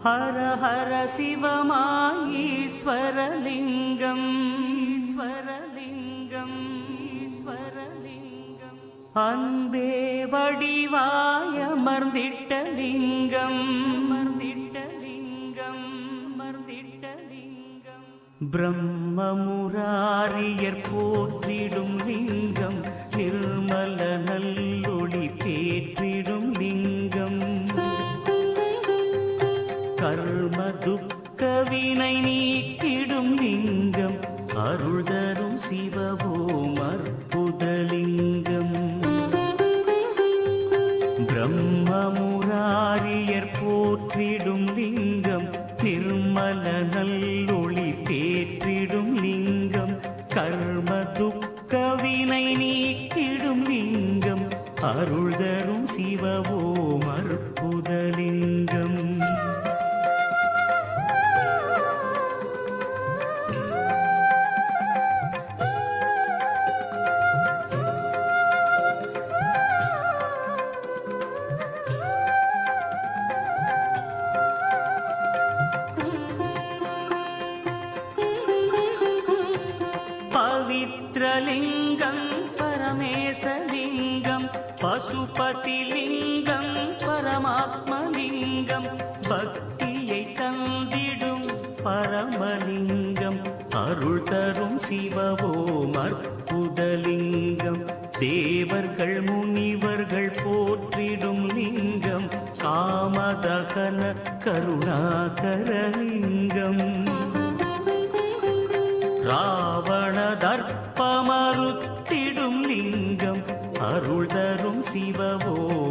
ஹர ஹர சிவமாயீஸ்வரலிங்கம் ஈஸ்வரலிங்கம் ஈஸ்வரலிங்கம் அன்பே வடிவாய மர்ந்திட்ட லிங்கம் மர்ந்திட்ட லிங்கம் மர்ந்திட்ட லிங்கம் பிரம்மமுராரியர் போற்றிடும் லிங்கம் நிர்மல நல்லொளி பேற்றிடும் லிங்கம் கர்ம துக்க வினை நீக்கிடும் லிங்கம் அருள் தரும் சிவவோம் அற்புதலிங்கம் பிரம்மமுராரியர் போற்றிடும் லிங்கம் நிர்மல நல்லொளி பேற்றிடும் லிங்கம் கர்ம துக்க வினை நீக்கிடும் லிங்கம் அருள் தரும் சிவவோம் அற்புதலிங்கம் பவித்ரலிங்கம் பரமேசலிங்கம் பசுபதிலிங்கம் பரமாத்மலிங்கம் பக்தியை தந்திடும் பரமலிங்கம் அருள் தரும் சிவவோம் அற்புதலிங்கம் தேவர்கள் முனிவர்கள் போற்றிடும் லிங்கம் காமதகன கருணாகரலிங்கம் ராவண தர்ப்பமறுத்திடும் லிங்கம் அருள் தரும் சிவவோம்